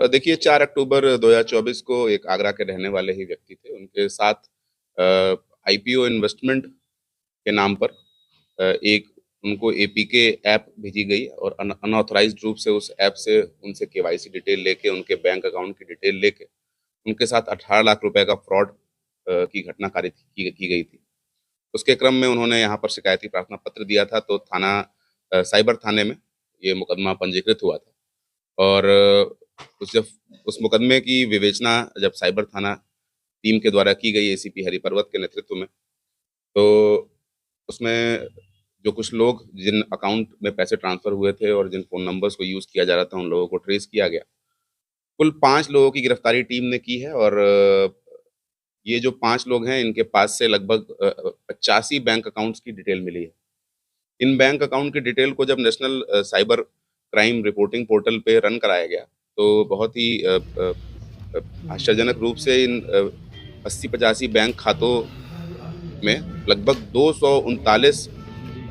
देखिए 4 अक्टूबर 2024 को एक आगरा के रहने वाले ही व्यक्ति थे। उनके साथ आईपीओ इन्वेस्टमेंट के नाम पर एक उनको एपीके ऐप भेजी गई और अनऑथराइज्ड रूप से उस ऐप से उनसे केवाईसी डिटेल लेके, उनके बैंक अकाउंट की डिटेल लेके, उनके साथ 18 लाख रुपए का फ्रॉड की घटना कारित की गई थी। उसके क्रम में उन्होंने यहाँ पर शिकायती प्रार्थना पत्र दिया था, तो थाना साइबर थाने में ये मुकदमा पंजीकृत हुआ था और उस मुकदमे की विवेचना जब साइबर थाना टीम के द्वारा की गई एसीपी हरिपर्वत के नेतृत्व में, तो उसमें जो कुछ लोग जिन अकाउंट में पैसे ट्रांसफ़र हुए थे और जिन फ़ोन नंबर्स को यूज़ किया जा रहा था, उन लोगों को ट्रेस किया गया। कुल 5 लोगों की गिरफ्तारी टीम ने की है और ये जो 5 लोग हैं, इनके पास से लगभग 85 बैंक अकाउंट्स की डिटेल मिली है। इन बैंक अकाउंट की डिटेल को जब national cyber crime reporting portal पे रन कराया गया, तो बहुत ही आश्चर्यजनक रूप से इन 80-85 बैंक खातों में लगभग 239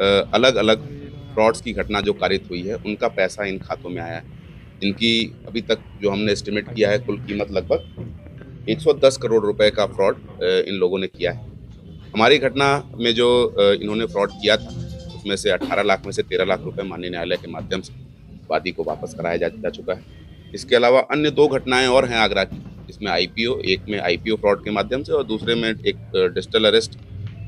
अलग-अलग फ्रॉड्स की घटना जो कारित हुई है, उनका पैसा इन खातों में आया है। इनकी अभी तक जो हमने एस्टिमेट किया है, कुल कीमत लगभग 110 करोड़ रुपए का फ्रॉड इन लोगों ने किया है। हमारी घटना में जो इन्होंने फ्रॉड किया था, उसमें से 18 लाख में से 13 लाख रुपए माननीय न्यायालय के माध्यम से वादी को वापस कराया जा चुका है। इसके अलावा अन्य 2 घटनाएँ और हैं आगरा की, जिसमें आईपीओ, एक में आईपीओ फ्रॉड के माध्यम से और दूसरे में एक डिजिटल अरेस्ट,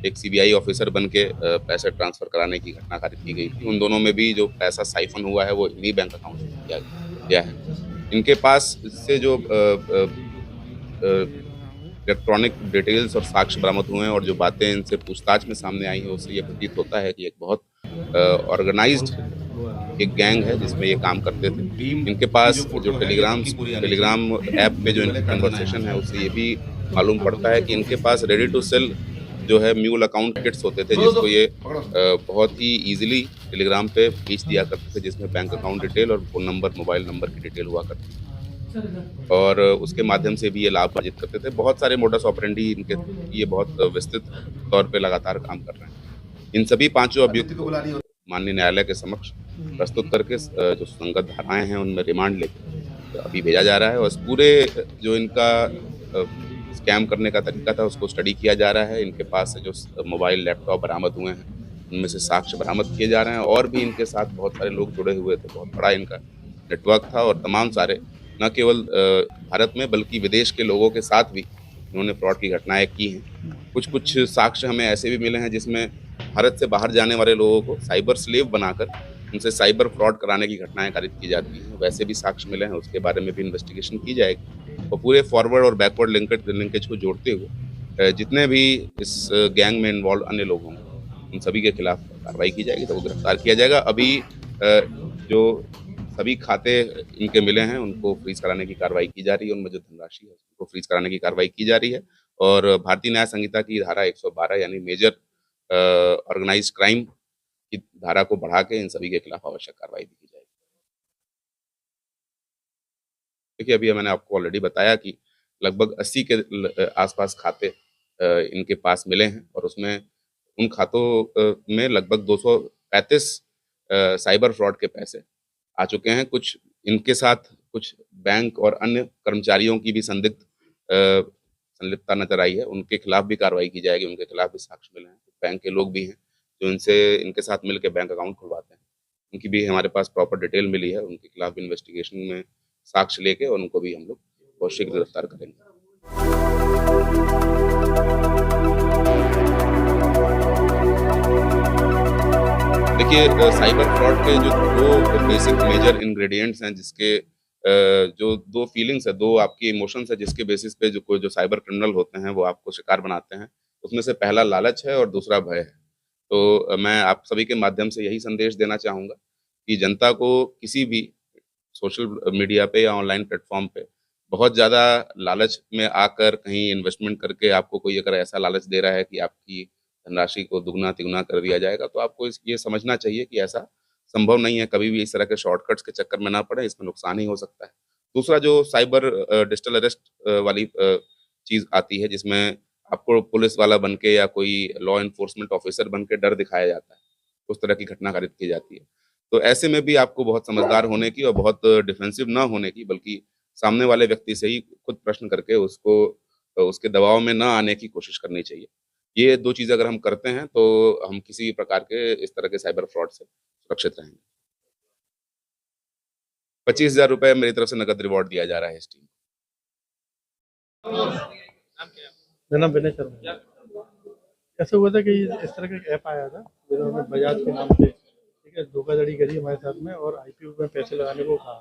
एक सीबीआई ऑफिसर बन के पैसे ट्रांसफ़र कराने की घटना कारित की गई थी। उन दोनों में भी जो पैसा साइफ़न हुआ है, वो इन्हीं बैंक अकाउंट में किया गया है। इनके पास से जो इलेक्ट्रॉनिक डिटेल्स और साक्ष्य बरामद हुए हैं और जो बातें इनसे पूछताछ में सामने आई हैं, उससे ये प्रतीत होता है कि एक बहुत ऑर्गेनाइज़्ड एक गैंग है जिसमें ये काम करते थे। इनके पास जो टेलीग्राम ऐप पे जो इनकी कन्वर्सेशन है, उससे ये भी मालूम पड़ता है कि इनके पास रेडी टू सेल जो है म्यूल अकाउंट किट्स होते थे, जिसको ये बहुत ही ईज़िली टेलीग्राम पे बेच दिया करते थे, जिसमें बैंक अकाउंट डिटेल और फ़ोन नंबर, मोबाइल नंबर की डिटेल हुआ करती थी। और उसके माध्यम से भी ये लाभ अर्जित करते थे। बहुत सारे मोडस ऑपरेंडी इनके, ये बहुत विस्तृत तौर पे लगातार काम कर रहे हैं। इन सभी पाँचों अभियुक्त को माननीय न्यायालय के समक्ष प्रस्तुत करके जो संगत धाराएँ हैं, उनमें रिमांड लेके अभी भेजा जा रहा है और इस पूरे जो इनका स्कैम करने का तरीका था, उसको स्टडी किया जा रहा है। इनके पास से जो मोबाइल, लैपटॉप बरामद हुए हैं, उनमें से साक्ष्य बरामद किए जा रहे हैं और भी इनके साथ बहुत सारे लोग जुड़े हुए थे। बहुत बड़ा इनका नेटवर्क था और तमाम सारे न केवल भारत में बल्कि विदेश के लोगों के साथ भी इन्होंने फ्रॉड की घटनाएँ की हैं। कुछ-कुछ साक्ष्य हमें ऐसे भी मिले हैं जिसमें भारत से बाहर जाने वाले लोगों को साइबर स्लेव बनाकर उनसे साइबर फ्रॉड कराने की घटनाएँ कारित की जाती हैं। वैसे भी साक्ष्य मिले हैं, उसके बारे में भी इन्वेस्टिगेशन की जाएगी और पूरे फॉरवर्ड और बैकवर्ड लिंकेज को जोड़ते हुए जितने भी इस गैंग में इन्वॉल्व अन्य लोग होंगे, उन सभी के खिलाफ कार्रवाई की जाएगी, सबको गिरफ्तार किया जाएगा। अभी जो सभी खाते इनके मिले हैं, उनको फ्रीज़ कराने की कार्रवाई की जा रही है, उनमें जो धनराशि है, उसको फ्रीज़ कराने की कार्रवाई की जा रही है और भारतीय न्याय संहिता की धारा 112 यानी मेजर ऑर्गेनाइज़्ड क्राइम की धारा को बढ़ा के इन सभी के खिलाफ आवश्यक कार्रवाई भी की जाएगी। देखिए, अभी मैंने आपको ऑलरेडी बताया कि लगभग 80 के आस-पास खाते इनके पास मिले हैं और उसमें उन खातों में लगभग 235 साइबर फ्रॉड के पैसे आ चुके हैं। कुछ इनके साथ कुछ बैंक और अन्य कर्मचारियों की भी संलिप्तता नज़र आई है, उनके खिलाफ भी कार्रवाई की जाएगी, उनके खिलाफ भी साक्ष्य मिले हैं। बैंक के लोग भी हैं, जो इनके साथ मिलके बैंक अकाउंट खुलवाते हैं। उनकी भी हमारे पास प्रॉपर डिटेल मिली है, उनके खिलाफ भी इन्वेस्टिगेशन में साक्ष्य लेके और उनको भी हम लोग बहुत शीघ्र गिरफ्तार करेंगे। देखिए साइबर फ्रॉड के जो 2 बेसिक मेजर इंग्रीडिएंट्स हैं जिसके जो 2 फीलिंग्स है, 2 आपकी इमोशंस है जिसके बेसिस पे जो साइबर क्रिमिनल होते हैं वो आपको शिकार बनाते हैं। उसमें से पहला लालच है और दूसरा भय है। तो मैं आप सभी के माध्यम से यही संदेश देना चाहूँगा कि जनता को किसी भी सोशल मीडिया पे या ऑनलाइन प्लेटफ़ॉर्म पे बहुत ज़्यादा लालच में आकर कहीं इन्वेस्टमेंट करके आपको कोई अगर ऐसा लालच दे रहा है कि आपकी धनराशि को दुगना-तिगुना कर दिया जाएगा, तो आपको ये समझना चाहिए कि ऐसा संभव नहीं है। कभी भी इस तरह के शॉर्टकट्स के चक्कर में ना पड़ें, इसमें नुकसान ही हो सकता है। दूसरा जो साइबर डिजिटल अरेस्ट वाली चीज़ आती है जिसमें आपको पुलिस वाला बन के या कोई लॉ एनफोर्समेंट ऑफिसर बन के डर दिखाया जाता है। उस तरह की घटना कारित की जाती है। तो ऐसे में भी आपको बहुत समझदार होने की और बहुत डिफेंसिव ना होने की, बल्कि सामने वाले व्यक्ति से ही खुद प्रश्न करके उसको उसके दबाव में ना आने की कोशिश करनी चाहिए। ये 2 चीज़ अगर हम करते हैं, तो हम किसी भी प्रकार के इस तरह के साइबर फ्रॉड से सुरक्षित रहेंगे। ₹25,000 मेरी तरफ से नकद रिवॉर्ड दिया जा रहा है इस टीम को। मेरा नाम विनय शर्मा है। ऐसा हुआ था कि इस तरह का एक ऐप आया था जिन्होंने बजाज के नाम से, ठीक है, धोखाधड़ी करी हमारे साथ में और आईपीओ में पैसे लगाने को कहा,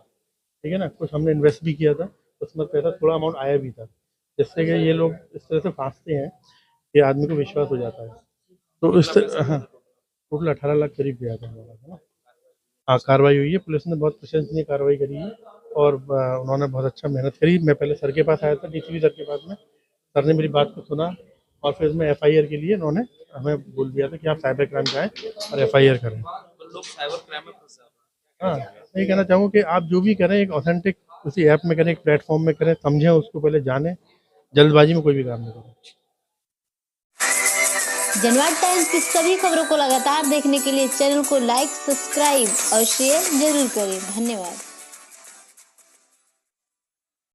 ठीक है ना। कुछ हमने इन्वेस्ट भी किया था, उसमें पैसा थोड़ा अमाउंट आया भी था, जिससे कि ये लोग इस तरह से फांसते हैं कि आदमी को विश्वास हो जाता है। तो इस तरह, हाँ, टोटल 18 लाख करीब गया था हमारा, है ना। हाँ, कार्रवाई हुई है, पुलिस ने बहुत प्रशंसनीय कार्रवाई करी है और उन्होंने बहुत अच्छा मेहनत करी। मैं पहले सर के पास आया था, डीसीपी सर के पास में, सर ने मेरी बात को सुना और फिर उसमें एफआईआर के लिए उन्होंने हमें बोल दिया था कि आप साइबर क्राइम जाएँ और एफआईआर करें। तो लोग साइबर क्राइम में फंस जाते हाँ, मैं ये कहना चाहूँगा कि आप जो भी करें एक ऑथेंटिक किसी ऐप में करें, एक प्लेटफॉर्म में करें, समझें उसको, पहले जानें, जल्दबाजी में कोई भी काम नहीं करें। जनवाद टाइम्स की सभी खबरों को लगातार देखने के लिए चैनल को लाइक, सब्सक्राइब और शेयर जरूर करें। धन्यवाद।